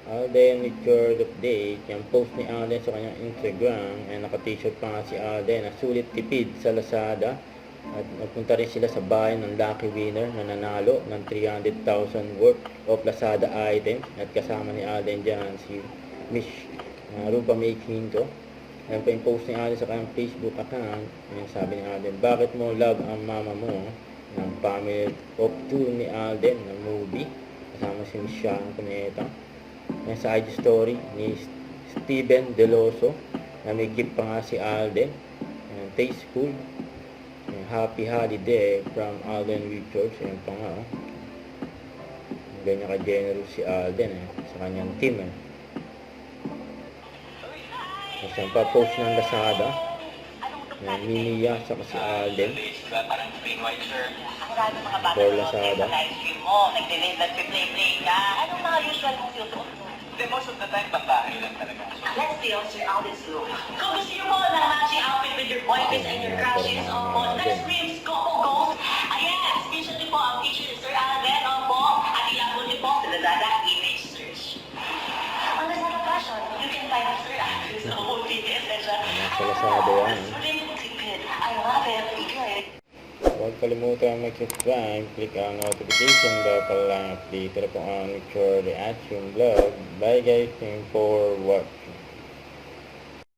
Alden with your update. Yung post ni Alden sa kanyang Instagram. Ay naka-t-shirt pa nga si Alden na sulit tipid sa Lazada. At nagpunta rin sila sa bahay ng lucky winner na nanalo ng 300,000 worth of Lazada items. At kasama ni Alden dyan si Miss Rupa May Quinto. Ayan pa yung post ni Alden sa kanyang Facebook account. Ayan sabi ni Alden, bakit mo love ang mama mo? Ng family of two ni Alden na movie. Kasama si Miss Sharon Cuneta. Ayan sa IG story ni Steven Deloso na may gift pa nga si Alden. Ayan, tasteful. Ayan, happy holiday from Alden Richards. Ayan pa nga. Ganyan ka-generous si Alden sa kanyang team. Ayan pa post ng Lazada. Ayan, Miniya sa si Alden. For Lazada. Nag-delay, nag-play-play ka. Anong mga usual mong susuot mo? Most of the time, babae lang talaga. Let's stay on Sir Alden's look. Kung gusto niyo mo ng matching outfit with your boyfriends and your crushes, opo, let's scream, Coco Gold. Ayan, screenshot niyo po ang picture ni Sir Alden, opo, at i-upload niyo po sa Lazada image search. On Lazada Fashion, you can find Sir Alden's OOTS and siya. Sa Lazada yan. I love it. Good. Huwag kalimutan mag-subscribe, click ang notification bell para lang update na po ang future reaction vlog. Bye guys, thank you for watching.